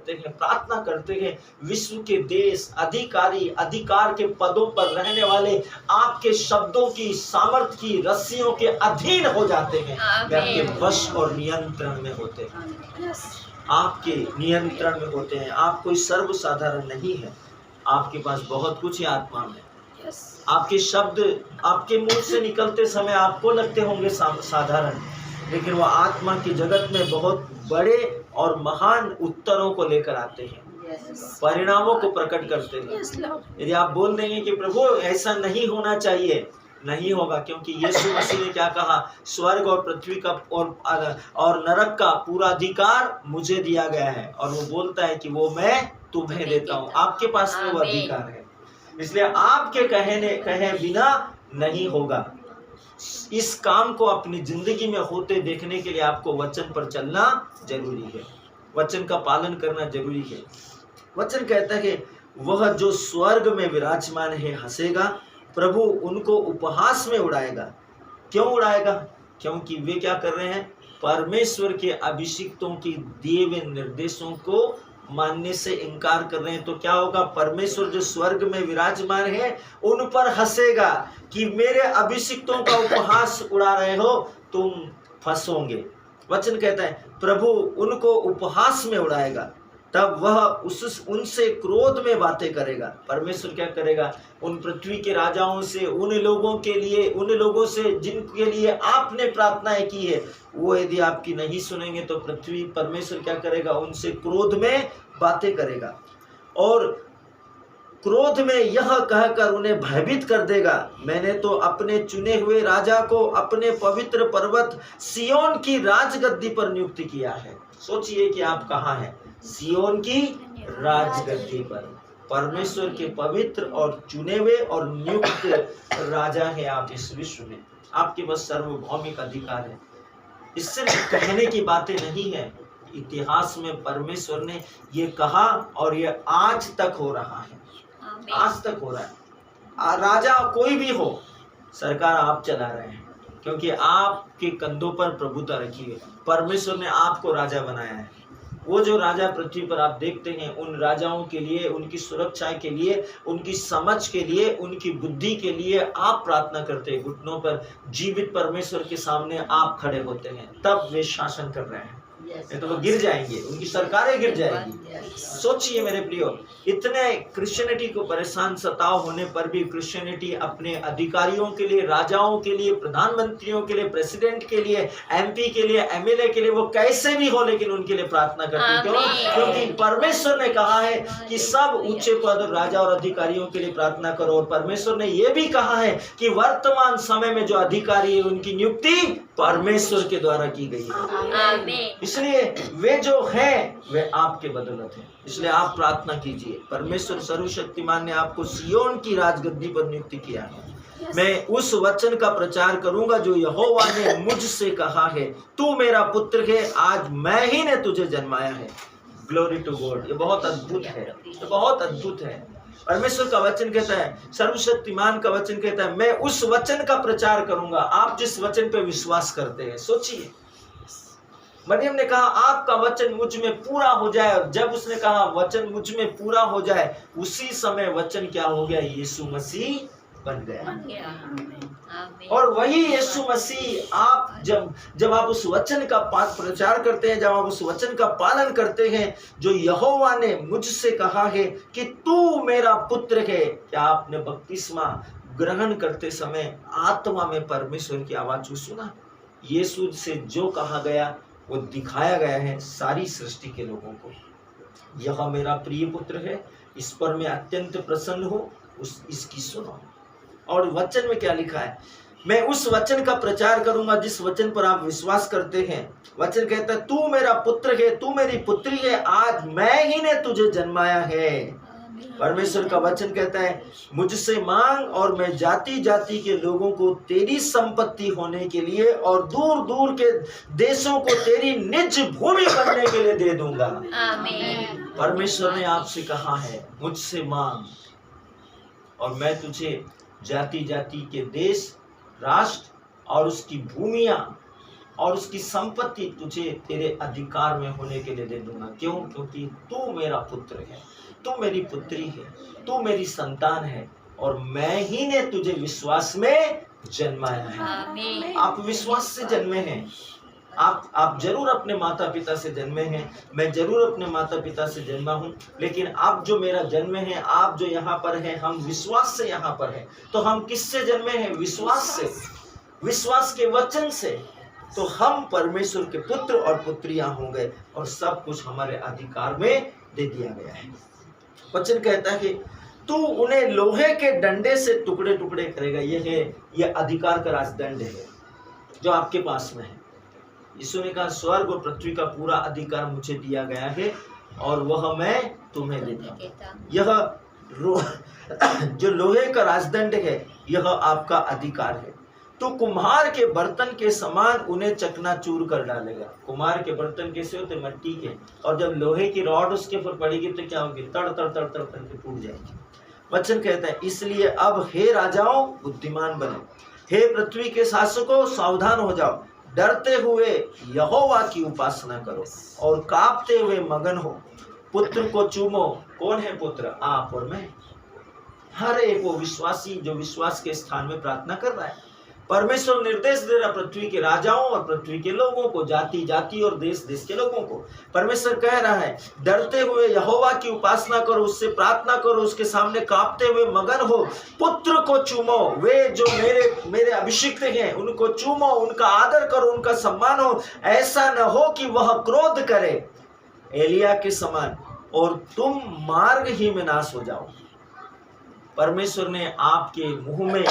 करते हैं, प्रार्थना करते हैं, विश्व के देश, अधिकारी, अधिकार के पदों पर रहने वाले आपके शब्दों की सामर्थ्य की रस्सियों के अधीन हो जाते हैं। वे आपके वश और नियंत्रण में होते हैं, आपके नियंत्रण में होते हैं। आप कोई सर्वसाधारण नहीं है, आपके पास बहुत कुछ है आत्मा में। आपके शब्द आपके मुंह से निकलते समय आपको लगते होंगे साधारण, लेकिन वह आत्मा की जगत में बहुत बड़े और महान उत्तरों को लेकर आते हैं, परिणामों को प्रकट करते हैं। यदि आप बोल देंगे कि प्रभु ऐसा नहीं होना चाहिए, नहीं होगा, क्योंकि यीशु मसीह ने क्या कहा, स्वर्ग और पृथ्वी का और नरक का पूरा अधिकार मुझे दिया गया है, और वो बोलता है कि वो मैं तुम्हें देता हूँ। आपके पास में वो अधिकार है, इसलिए आपके कहे बिना नहीं होगा। इस काम को अपनी जिंदगी में होते देखने के लिए आपको वचन पर चलना जरूरी है, वचन का पालन करना जरूरी है। वचन कहता है वह जो स्वर्ग में विराजमान है हंसेगा, प्रभु उनको उपहास में उड़ाएगा। क्यों उड़ाएगा? क्योंकि वे क्या कर रहे हैं, परमेश्वर के अभिषिक्तों की दिए हुए निर्देशों को मानने से इनकार कर रहे हैं। तो क्या होगा, परमेश्वर जो स्वर्ग में विराजमान है उन पर हंसेगा कि मेरे अभिषिक्तों का उपहास उड़ा रहे हो, तुम फंसोगे। वचन कहता है प्रभु उनको उपहास में उड़ाएगा, तब वह उनसे क्रोध में बातें करेगा। परमेश्वर क्या करेगा, उन पृथ्वी के राजाओं से, उन लोगों से जिनके लिए आपने प्रार्थनाएं की है, वो यदि आपकी नहीं सुनेंगे तो परमेश्वर क्या करेगा, उनसे क्रोध में बातें करेगा, और क्रोध में यह कहकर उन्हें भयभीत कर देगा, मैंने तो अपने चुने हुए राजा को अपने पवित्र पर्वत सियोन की राजगद्दी पर नियुक्त किया है। सोचिए कि आप कहाँ हैं, सियोन की राजगद्दी पर। परमेश्वर के पवित्र और चुने हुए और नियुक्त राजा है आप इस विश्व में, आपके पास सार्वभौमिक अधिकार है। इससे कहने की बातें नहीं है, इतिहास में परमेश्वर ने ये कहा और ये आज तक हो रहा है, आज तक हो रहा है। राजा कोई भी हो, सरकार आप चला रहे हैं, क्योंकि आपके कंधों पर प्रभुता रखी है। परमेश्वर ने आपको राजा बनाया है। वो जो राजा पृथ्वी पर आप देखते हैं, उन राजाओं के लिए, उनकी सुरक्षा के लिए, उनकी समझ के लिए, उनकी बुद्धि के लिए आप प्रार्थना करते हैं। घुटनों पर जीवित परमेश्वर के सामने आप खड़े होते हैं, तब वे शासन कर रहे हैं, नहीं तो वो गिर जाएंगे, उनकी सरकारें गिर जाएंगी। सोचिए मेरे प्रियो, इतने क्रिश्चियनिटी को परेशान सताव होने पर भी क्रिश्चियनिटी अपने अधिकारियों के लिए, राजाओं के लिए, प्रधानमंत्रियों के लिए, प्रेसिडेंट के लिए, एमपी के लिए, एमएलए के लिए, वो कैसे भी हो लेकिन उनके लिए प्रार्थना करते हैं। क्यों? क्योंकि परमेश्वर ने कहा है कि सब ऊंचे पद, राजा और अधिकारियों के लिए प्रार्थना करो, और परमेश्वर ने यह भी कहा है कि वर्तमान समय में जो अधिकारी है उनकी नियुक्ति परमेश्वर के द्वारा की गई है। इसलिए वे जो हैं वे आपके बदौलत हैं। इसलिए आप प्रार्थना कीजिए, परमेश्वर सर्वशक्तिमान ने आपको सियोन की राजगद्दी पर नियुक्त किया है। मैं उस वचन का प्रचार करूंगा जो यहोवा ने मुझसे कहा है, तू मेरा पुत्र है, आज मैं ही ने तुझे जन्माया है। Glory to God. ये बहुत अद्भुत है, ये बहुत अद्भुत है। परमेश्वर का वचन कहता है, सर्वशक्तिमान का वचन कहता है, मैं उस वचन का प्रचार करूंगा। आप जिस वचन पे विश्वास करते हैं, सोचिए, मरियम ने कहा आपका वचन मुझ में पूरा हो जाए, और जब उसने कहा वचन मुझ में पूरा हो जाए, उसी समय वचन क्या हो गया, यीशु मसीह बन गया। और वही यीशु मसीह आप जब आप उस वचन का प्रचार करते हैं, जब आप उस वचन का पालन करते हैं जो यहोवा ने मुझसे कहा है कि तू मेरा पुत्र है। क्या आपने बपतिस्मा ग्रहण करते समय आत्मा में परमेश्वर की आवाज को सुना? यीशु से जो कहा गया वो दिखाया गया है सारी सृष्टि के लोगों को। यह मेरा प्रिय पुत्र है, इस पर मैं अत्यंत प्रसन्न हूँ, इसकी सुनो। और वचन में क्या लिखा है, मैं उस वचन का प्रचार करूंगा जिस वचन पर आप विश्वास करते हैं। वचन कहता है तू मेरा पुत्र है, तू मेरी पुत्री है, आज मैं ही ने तुझे जन्माया है। परमेश्वर का वचन कहता है मुझसे मांग और मैं जाति जाति के लोगों को तेरी संपत्ति होने के लिए और दूर दूर के देशों को तेरी निज भूमि बनने के लिए दे दूंगा। आमीन। परमेश्वर ने आपसे कहा है मुझसे मांग और मैं तुझे जाति जाति के देश, राष्ट्र और उसकी भूमियां और उसकी संपत्ति तुझे तेरे अधिकार में होने के लिए दे दूंगा। क्यों? क्योंकि तू मेरा पुत्र है, तू मेरी पुत्री है, तू मेरी संतान है और मैं ही ने तुझे विश्वास में जन्माया है। आप विश्वास से जन्मे हैं। आप जरूर अपने माता पिता से जन्मे हैं, मैं जरूर अपने माता पिता से जन्मा हूँ, लेकिन आप जो मेरा जन्मे हैं, आप जो यहाँ पर हैं, हम विश्वास से यहाँ पर हैं। तो हम किससे जन्मे हैं? विश्वास से, विश्वास के वचन से। तो हम परमेश्वर के पुत्र और पुत्रियां हो गए और सब कुछ हमारे अधिकार में दे दिया गया है। वचन कहता है कि तू उन्हें लोहे के डंडे से टुकड़े टुकड़े करेगा। यह अधिकार का राजदंड है जो आपके पास में है। यीशु ने कहा स्वर्ग और पृथ्वी का पूरा अधिकार मुझे दिया गया है और वह मैं तुम्हें देता हूं। यह जो लोहे का राजदंड है, यह आपका अधिकार है। तो कुम्हार के बर्तन के समान उन्हें चकनाचूर कर डालेगा। कुम्हार के बर्तन कैसे होते? मिट्टी के, और जब लोहे की रॉड उसके ऊपर पड़ेगी तो क्या होगी? तड़ तड़ तड़ तड़ करके टूट जाएगी। वचन कहता है इसलिए अब हे राजाओं बुद्धिमान बनो, हे पृथ्वी के शासकों सावधान हो जाओ, डरते हुए यहोवा की उपासना करो और कांपते हुए मगन हो। पुत्र को चूमो। कौन है पुत्र? आप और मैं। हर एक वो विश्वासी जो विश्वास के स्थान में प्रार्थना कर रहा है। परमेश्वर निर्देश दे रहा पृथ्वी के राजाओं और पृथ्वी के लोगों को, जाति जाति और देश देश के लोगों को। परमेश्वर कह रहा है डरते हुए यहोवा की उपासना करो, उससे प्रार्थना करो, उसके सामने कांपते हुए मगन हो। पुत्र को चूमो। वे जो मेरे अभिषिक्त हैं उनको चूमो, उनका आदर करो, उनका सम्मान हो। ऐसा न हो कि वह क्रोध करे एलिया के समान और तुम मार्ग ही में नाश हो जाओ। परमेश्वर ने आपके मुंह में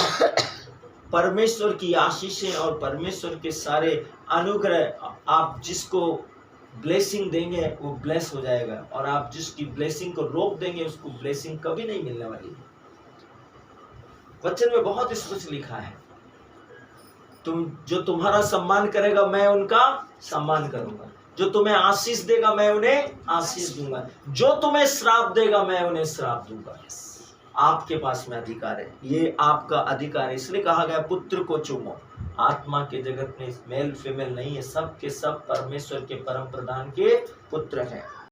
परमेश्वर की आशीषें और परमेश्वर के सारे अनुग्रह, आप जिसको ब्लेसिंग देंगे वो ब्लेस हो जाएगा, और आप जिसकी ब्लेसिंग को रोक देंगे उसको ब्लेसिंग कभी नहीं मिलने वाली। वचन में बहुत स्पष्ट लिखा है जो तुम्हारा सम्मान करेगा मैं उनका सम्मान करूंगा, जो तुम्हें आशीष देगा मैं उन्हें आशीष दूंगा, जो तुम्हें श्राप देगा मैं उन्हें श्राप दूंगा। आपके पास में अधिकार है, ये आपका अधिकार है। इसलिए कहा गया पुत्र को चूमो। आत्मा के जगत में मेल फीमेल नहीं है, सब के सब परमेश्वर के परम प्रधान के पुत्र हैं।